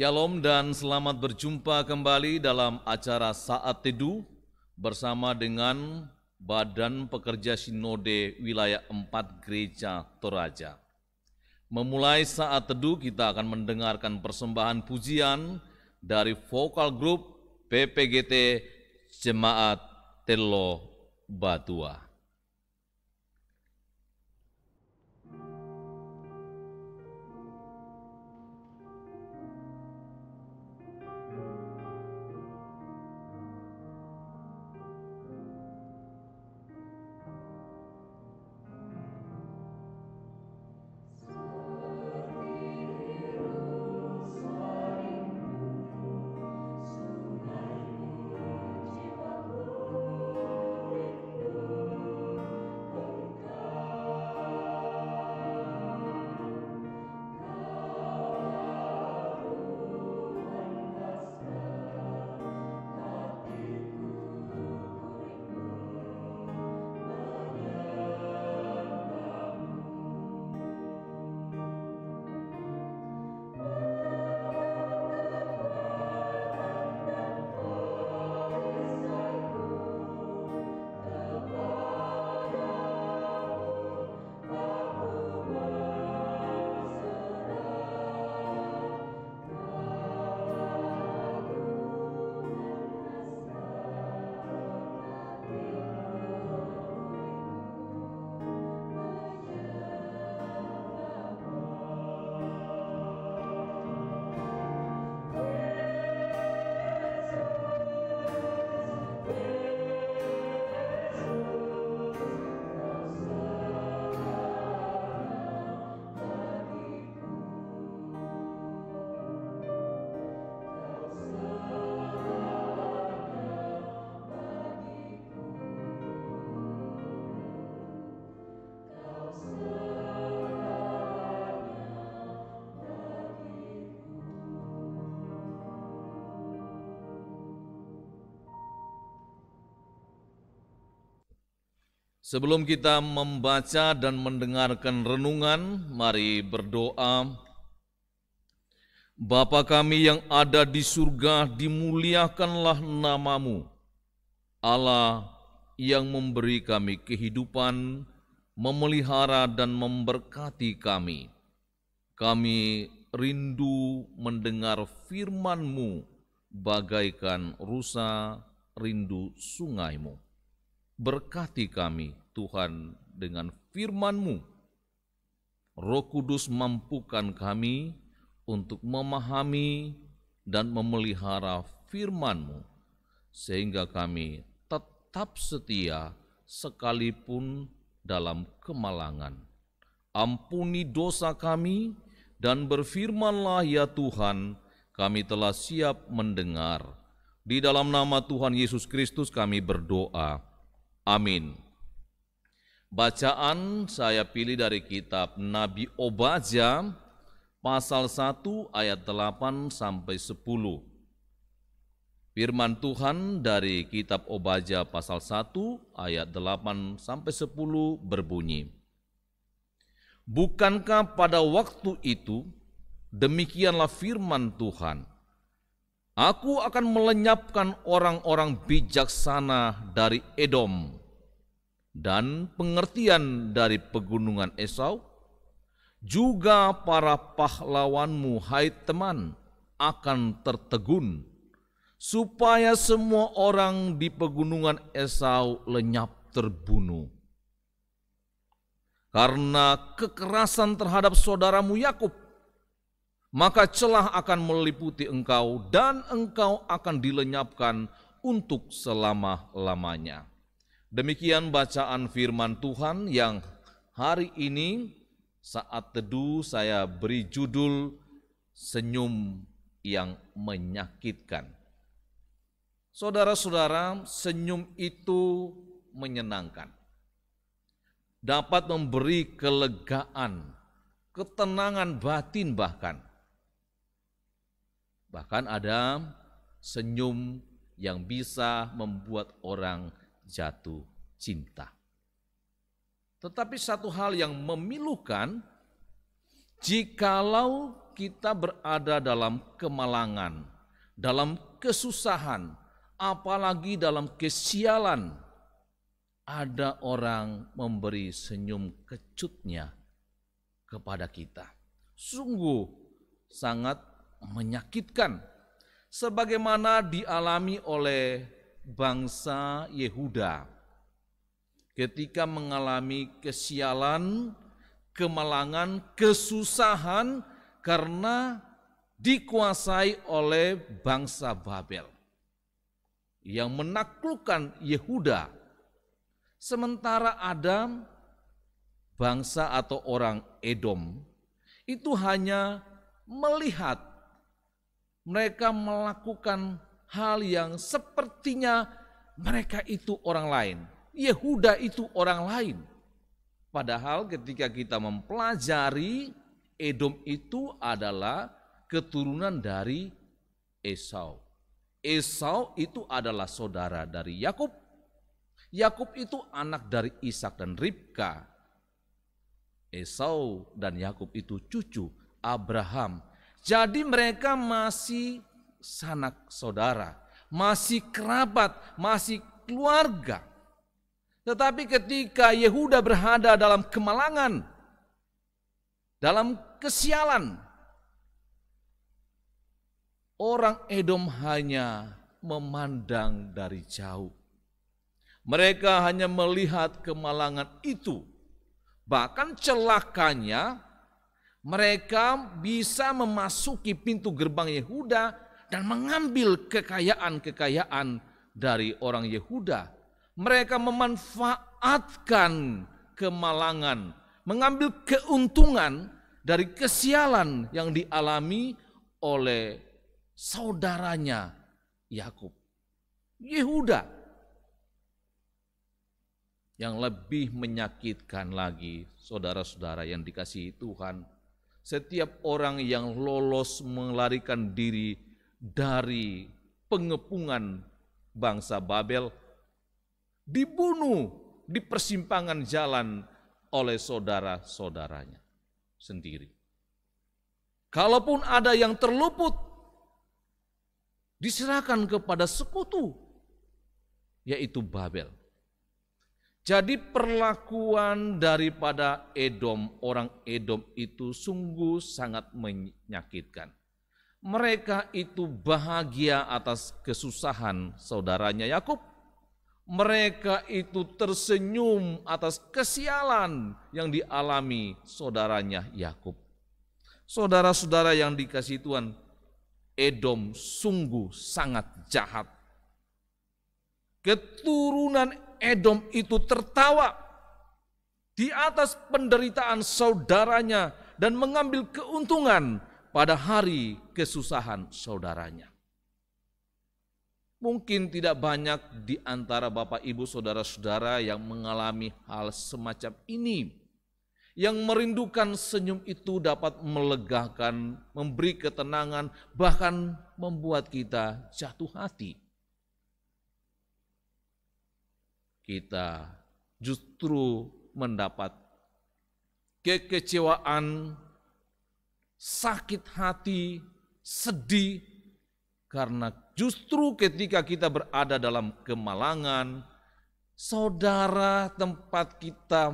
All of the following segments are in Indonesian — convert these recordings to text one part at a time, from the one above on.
Shalom dan selamat berjumpa kembali dalam acara Saat Teduh bersama dengan Badan Pekerja Sinode Wilayah 4 Gereja Toraja. Memulai Saat Teduh kita akan mendengarkan persembahan pujian dari vokal grup PPGT Jemaat Telo Batua. Sebelum kita membaca dan mendengarkan renungan, mari berdoa. Bapa kami yang ada di surga, dimuliakanlah nama-Mu. Allah yang memberi kami kehidupan, memelihara dan memberkati kami. Kami rindu mendengar firman-Mu bagaikan rusa rindu sungai-Mu. Berkati kami, Tuhan, dengan firman-Mu. Roh Kudus mampukan kami untuk memahami dan memelihara firman-Mu, sehingga kami tetap setia sekalipun dalam kemalangan. Ampuni dosa kami dan berfirmanlah ya Tuhan, kami telah siap mendengar. Di dalam nama Tuhan Yesus Kristus kami berdoa. Amin. Bacaan saya pilih dari kitab Nabi Obadja pasal 1 ayat 8 sampai 10. Firman Tuhan dari kitab Obadja pasal 1 ayat 8 sampai 10 berbunyi. Bukankah pada waktu itu demikianlah firman Tuhan, Aku akan melenyapkan orang-orang bijaksana dari Edom dan pengertian dari pegunungan Esau, juga para pahlawanmu, hai teman, akan tertegun, supaya semua orang di pegunungan Esau lenyap terbunuh. Karena kekerasan terhadap saudaramu Yakub, maka celah akan meliputi engkau dan engkau akan dilenyapkan untuk selama-lamanya. Demikian bacaan firman Tuhan yang hari ini saat teduh saya beri judul Senyum yang Menyakitkan. Saudara-saudara, senyum itu menyenangkan. Dapat memberi kelegaan, ketenangan batin bahkan. Bahkan ada senyum yang bisa membuat orang jatuh cinta. Tetapi satu hal yang memilukan, jikalau kita berada dalam kemalangan, dalam kesusahan, apalagi dalam kesialan, ada orang memberi senyum kecutnya kepada kita. Sungguh sangat menyakitkan, sebagaimana dialami oleh bangsa Yehuda ketika mengalami kesialan, kemalangan, kesusahan karena dikuasai oleh bangsa Babel yang menaklukkan Yehuda. Sementara Adam, bangsa atau orang Edom, itu hanya melihat mereka melakukan hal yang sepertinya mereka itu orang lain. Yehuda itu orang lain. Padahal ketika kita mempelajari, Edom itu adalah keturunan dari Esau. Esau itu adalah saudara dari Yakub. Yakub itu anak dari Ishak dan Ribka. Esau dan Yakub itu cucu Abraham. Jadi mereka masih sanak saudara, masih kerabat, masih keluarga. Tetapi ketika Yehuda berada dalam kemalangan, dalam kesialan, orang Edom hanya memandang dari jauh. Mereka hanya melihat kemalangan itu. Bahkan celakanya, mereka bisa memasuki pintu gerbang Yehuda dan mengambil kekayaan-kekayaan dari orang Yehuda. Mereka memanfaatkan kemalangan, mengambil keuntungan dari kesialan yang dialami oleh saudaranya Yakub. Yehuda. Yang lebih menyakitkan lagi, saudara-saudara yang dikasihi Tuhan, setiap orang yang lolos melarikan diri dari pengepungan bangsa Babel dibunuh di persimpangan jalan oleh saudara-saudaranya sendiri. Kalaupun ada yang terluput, diserahkan kepada sekutu, yaitu Babel. Jadi perlakuan daripada Edom, orang Edom itu sungguh sangat menyakitkan. Mereka itu bahagia atas kesusahan saudaranya Yakub. Mereka itu tersenyum atas kesialan yang dialami saudaranya Yakub. Saudara-saudara yang dikasihi Tuhan, Edom sungguh sangat jahat. Keturunan Edom itu tertawa di atas penderitaan saudaranya dan mengambil keuntungan pada hari kesusahan saudaranya. Mungkin tidak banyak di antara Bapak Ibu saudara-saudara yang mengalami hal semacam ini. Yang merindukan senyum itu dapat melegakan, memberi ketenangan, bahkan membuat kita jatuh hati. Kita justru mendapat kekecewaan, sakit hati, sedih, karena justru ketika kita berada dalam kemalangan, saudara tempat kita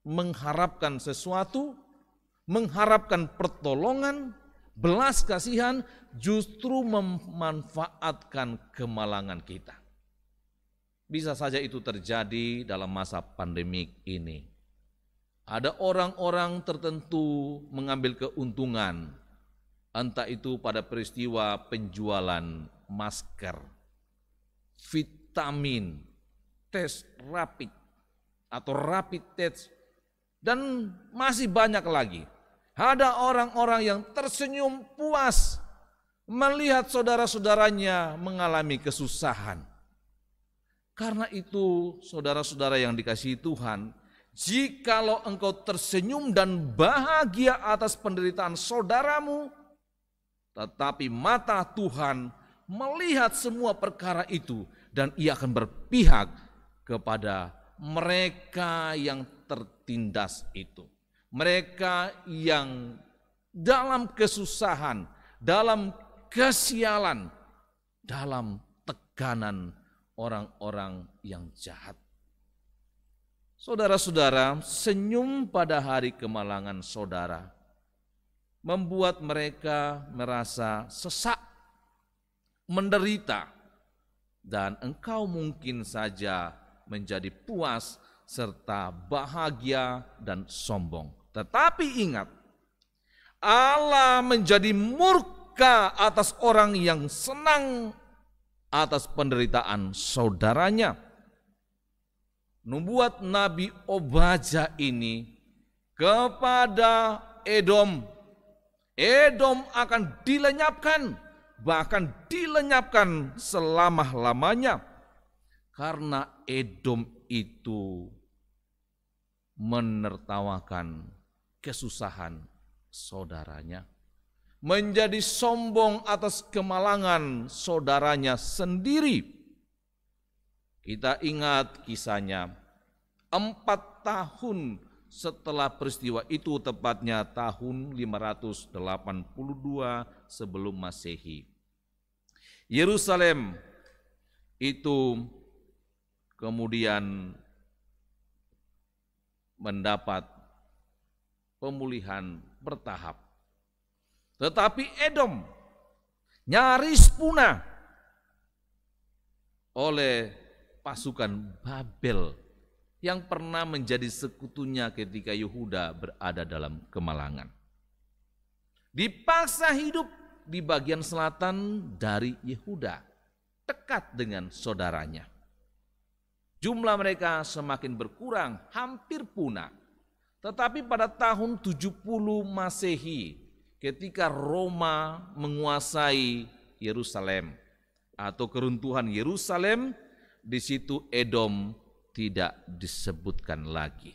mengharapkan sesuatu, mengharapkan pertolongan, belas kasihan, justru memanfaatkan kemalangan kita. Bisa saja itu terjadi dalam masa pandemik ini. Ada orang-orang tertentu mengambil keuntungan, entah itu pada peristiwa penjualan masker, vitamin, tes rapid atau rapid test, dan masih banyak lagi. Ada orang-orang yang tersenyum puas melihat saudara-saudaranya mengalami kesusahan. Karena itu, saudara-saudara yang dikasihi Tuhan, jikalau engkau tersenyum dan bahagia atas penderitaan saudaramu, tetapi mata Tuhan melihat semua perkara itu dan Ia akan berpihak kepada mereka yang tertindas itu. Mereka yang dalam kesusahan, dalam kesialan, dalam tekanan orang-orang yang jahat. Saudara-saudara, senyum pada hari kemalangan saudara membuat mereka merasa sesak, menderita, dan engkau mungkin saja menjadi puas serta bahagia dan sombong. Tetapi ingat, Allah menjadi murka atas orang yang senang atas penderitaan saudaranya. Nubuat Nabi Obadya ini kepada Edom. Edom akan dilenyapkan, bahkan dilenyapkan selama-lamanya. Karena Edom itu menertawakan kesusahan saudaranya, menjadi sombong atas kemalangan saudaranya sendiri. Kita ingat kisahnya, 4 tahun setelah peristiwa itu, tepatnya tahun 582 sebelum Masehi, Yerusalem itu kemudian mendapat pemulihan bertahap. Tetapi Edom nyaris punah oleh pasukan Babel yang pernah menjadi sekutunya ketika Yehuda berada dalam kemalangan. Dipaksa hidup di bagian selatan dari Yehuda, dekat dengan saudaranya. Jumlah mereka semakin berkurang, hampir punah. Tetapi pada tahun 70 Masehi, ketika Roma menguasai Yerusalem atau keruntuhan Yerusalem, di situ Edom tidak disebutkan lagi.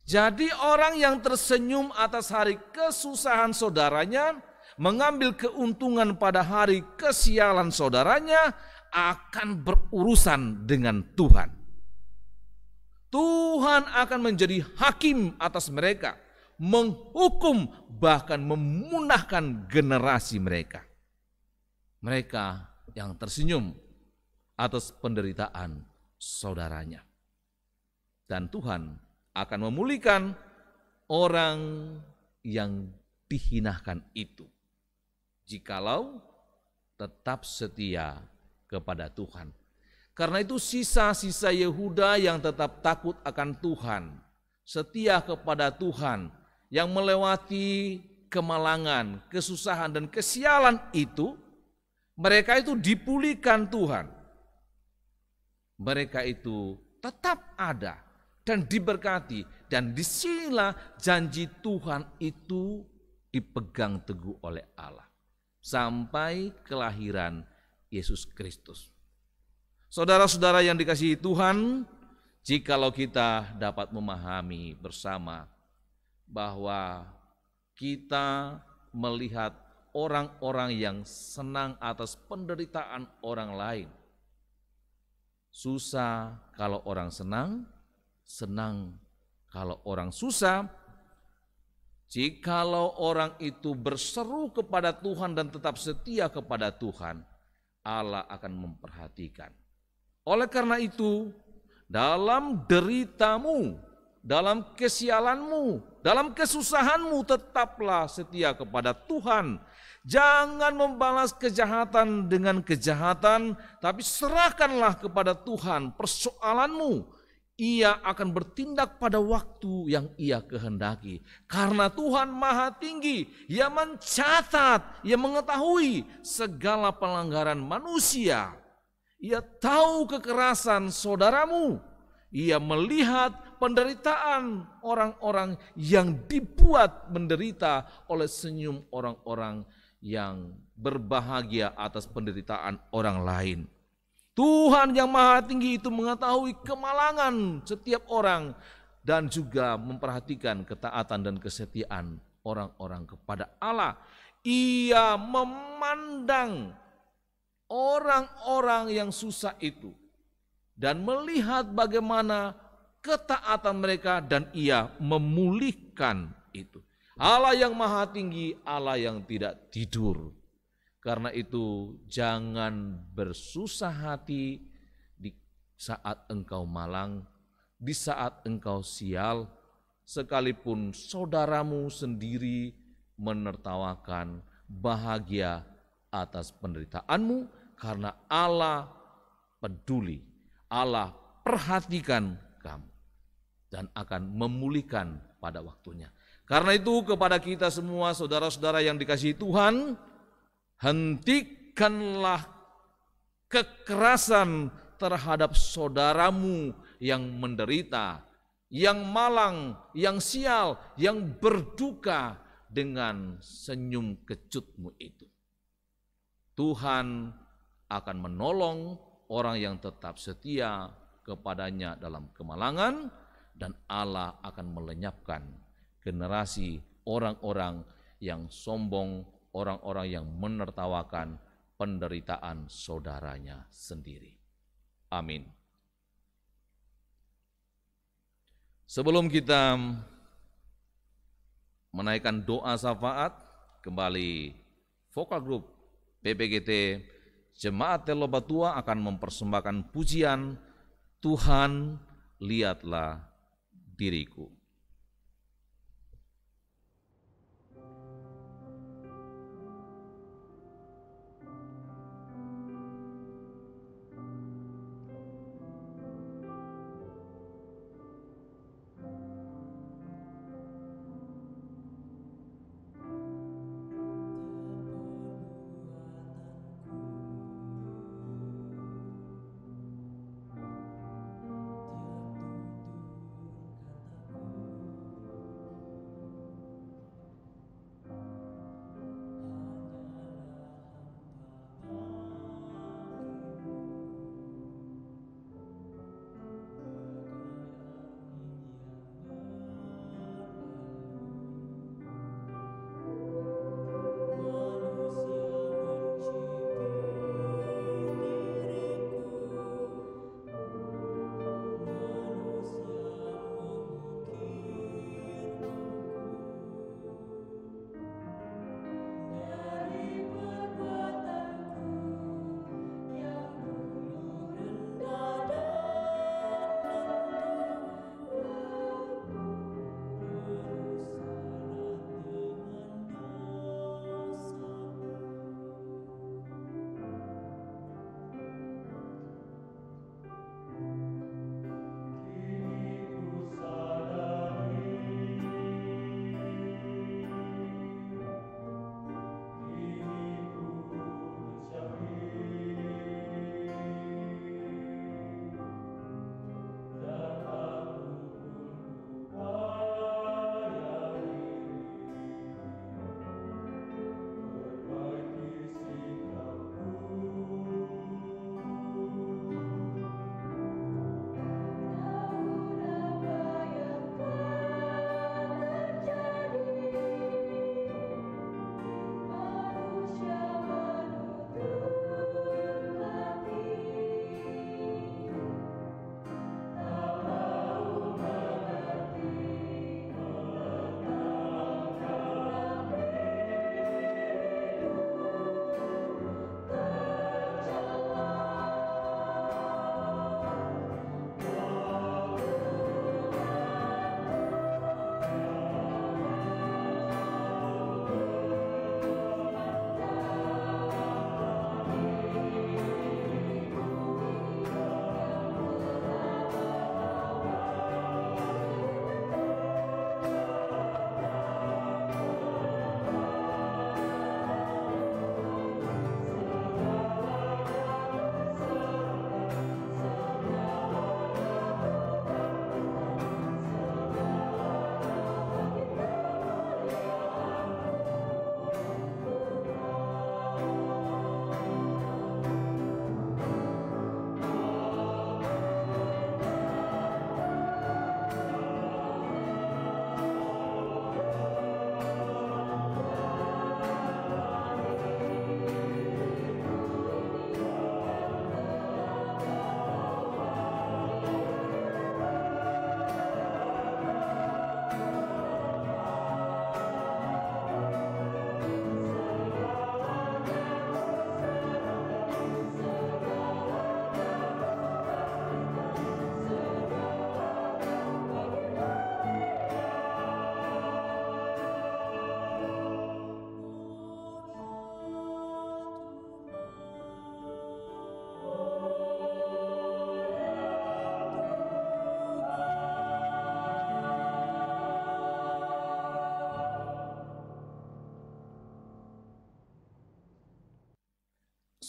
Jadi orang yang tersenyum atas hari kesusahan saudaranya, mengambil keuntungan pada hari kesialan saudaranya, akan berurusan dengan Tuhan. Tuhan akan menjadi hakim atas mereka, menghukum bahkan memunahkan generasi mereka. Mereka yang tersenyum atas penderitaan saudaranya. Dan Tuhan akan memulihkan orang yang dihinakan itu, jikalau tetap setia kepada Tuhan. Karena itu sisa-sisa Yehuda yang tetap takut akan Tuhan, setia kepada Tuhan, yang melewati kemalangan, kesusahan dan kesialan itu, mereka itu dipulihkan Tuhan. Mereka itu tetap ada dan diberkati, dan disinilah janji Tuhan itu dipegang teguh oleh Allah sampai kelahiran Yesus Kristus. Saudara-saudara yang dikasihi Tuhan, jikalau kita dapat memahami bersama bahwa kita melihat orang-orang yang senang atas penderitaan orang lain. Susah kalau orang senang, senang kalau orang susah. Jikalau orang itu berseru kepada Tuhan dan tetap setia kepada Tuhan, Allah akan memperhatikan. Oleh karena itu, dalam deritamu, dalam kesialanmu, dalam kesusahanmu, tetaplah setia kepada Tuhan. Jangan membalas kejahatan dengan kejahatan, tapi serahkanlah kepada Tuhan persoalanmu. Ia akan bertindak pada waktu yang Ia kehendaki. Karena Tuhan Maha Tinggi, Ia mencatat, Ia mengetahui segala pelanggaran manusia. Ia tahu kekerasan saudaramu. Ia melihat penderitaan orang-orang yang dibuat menderita oleh senyum orang-orang yang berbahagia atas penderitaan orang lain. Tuhan yang Maha Tinggi itu mengetahui kemalangan setiap orang dan juga memperhatikan ketaatan dan kesetiaan orang-orang kepada Allah. Ia memandang orang-orang yang susah itu dan melihat bagaimana ketaatan mereka, dan Ia memulihkan itu. Allah yang maha tinggi, Allah yang tidak tidur. Karena itu jangan bersusah hati di saat engkau malang, di saat engkau sial, sekalipun saudaramu sendiri menertawakan bahagia atas penderitaanmu, karena Allah peduli, Allah perhatikan kamu dan akan memulihkan pada waktunya. Karena itu kepada kita semua saudara-saudara yang dikasihi Tuhan, hentikanlah kekerasan terhadap saudaramu yang menderita, yang malang, yang sial, yang berduka dengan senyum kecutmu itu. Tuhan akan menolong orang yang tetap setia kepadanya dalam kemalangan, dan Allah akan melenyapkan generasi orang-orang yang sombong, orang-orang yang menertawakan penderitaan saudaranya sendiri. Amin. Sebelum kita menaikkan doa syafaat, kembali vokal grup PPGT Jemaat Telobatua akan mempersembahkan pujian Tuhan, lihatlah diriku.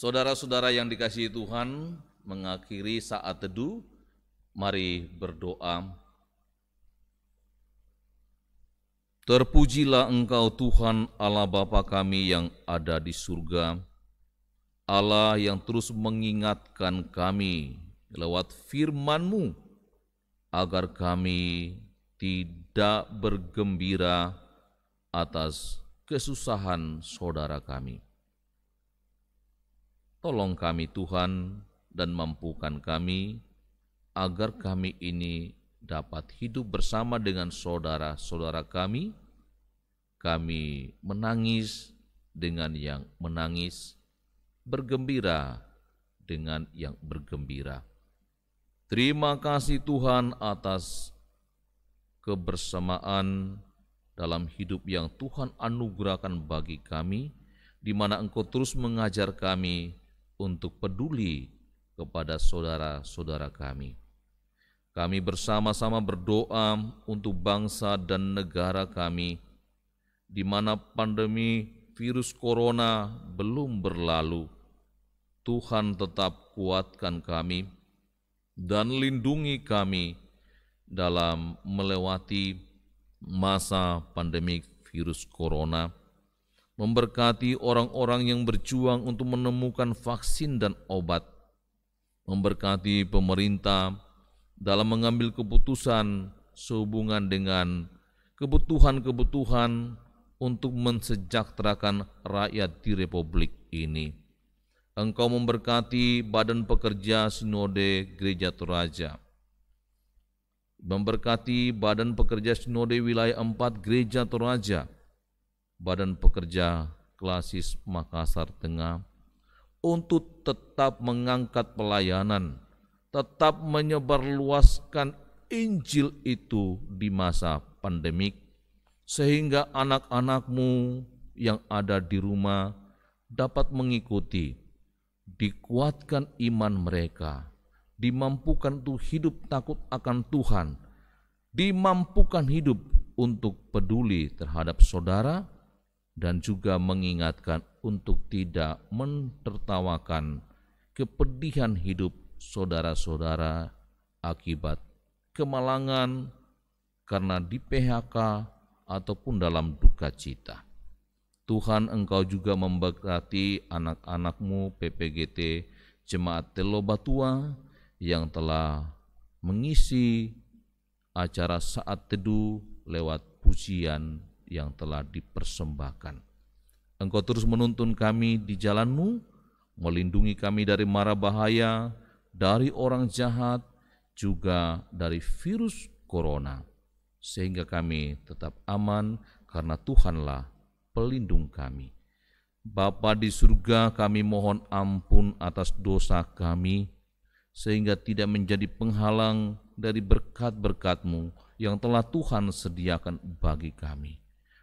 Saudara-saudara yang dikasihi Tuhan, mengakhiri saat teduh, mari berdoa. Terpujilah Engkau Tuhan Allah Bapa kami yang ada di surga, Allah yang terus mengingatkan kami lewat firman-Mu, agar kami tidak bergembira atas kesusahan saudara kami. Tolong kami Tuhan dan mampukan kami agar kami ini dapat hidup bersama dengan saudara-saudara kami. Kami menangis dengan yang menangis, bergembira dengan yang bergembira. Terima kasih Tuhan atas kebersamaan dalam hidup yang Tuhan anugerahkan bagi kami, di mana Engkau terus mengajar kami untuk peduli kepada saudara-saudara kami. Kami bersama-sama berdoa untuk bangsa dan negara kami, di mana pandemi virus corona belum berlalu. Tuhan tetap kuatkan kami dan lindungi kami dalam melewati masa pandemi virus corona. Memberkati orang-orang yang berjuang untuk menemukan vaksin dan obat. Memberkati pemerintah dalam mengambil keputusan sehubungan dengan kebutuhan-kebutuhan untuk mensejahterakan rakyat di Republik ini. Engkau memberkati Badan Pekerja Sinode Gereja Toraja. Memberkati Badan Pekerja Sinode Wilayah 4 Gereja Toraja, Badan Pekerja Klasis Makassar Tengah, untuk tetap mengangkat pelayanan, tetap menyebarluaskan Injil itu di masa pandemik, sehingga anak-anak-Mu yang ada di rumah dapat mengikuti, dikuatkan iman mereka, dimampukan untuk hidup takut akan Tuhan, dimampukan hidup untuk peduli terhadap saudara, dan juga mengingatkan untuk tidak menertawakan kepedihan hidup saudara-saudara akibat kemalangan karena di PHK ataupun dalam duka cita. Tuhan, Engkau juga memberkati anak-anak-Mu PPGT Jemaat Telo Batua yang telah mengisi acara saat teduh lewat pujian yang telah dipersembahkan. Engkau terus menuntun kami di jalan-Mu, melindungi kami dari mara bahaya, dari orang jahat, juga dari virus corona, sehingga kami tetap aman karena Tuhanlah pelindung kami. Bapa di surga, kami mohon ampun atas dosa kami, sehingga tidak menjadi penghalang dari berkat-berkat-Mu yang telah Tuhan sediakan bagi kami.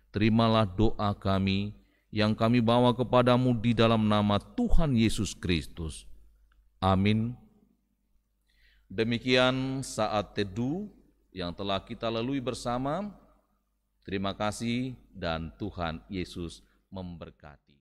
Terimalah doa kami yang kami bawa kepadamu di dalam nama Tuhan Yesus Kristus. Amin. Demikian saat teduh yang telah kita lalui bersama. Terima kasih dan Tuhan Yesus memberkati.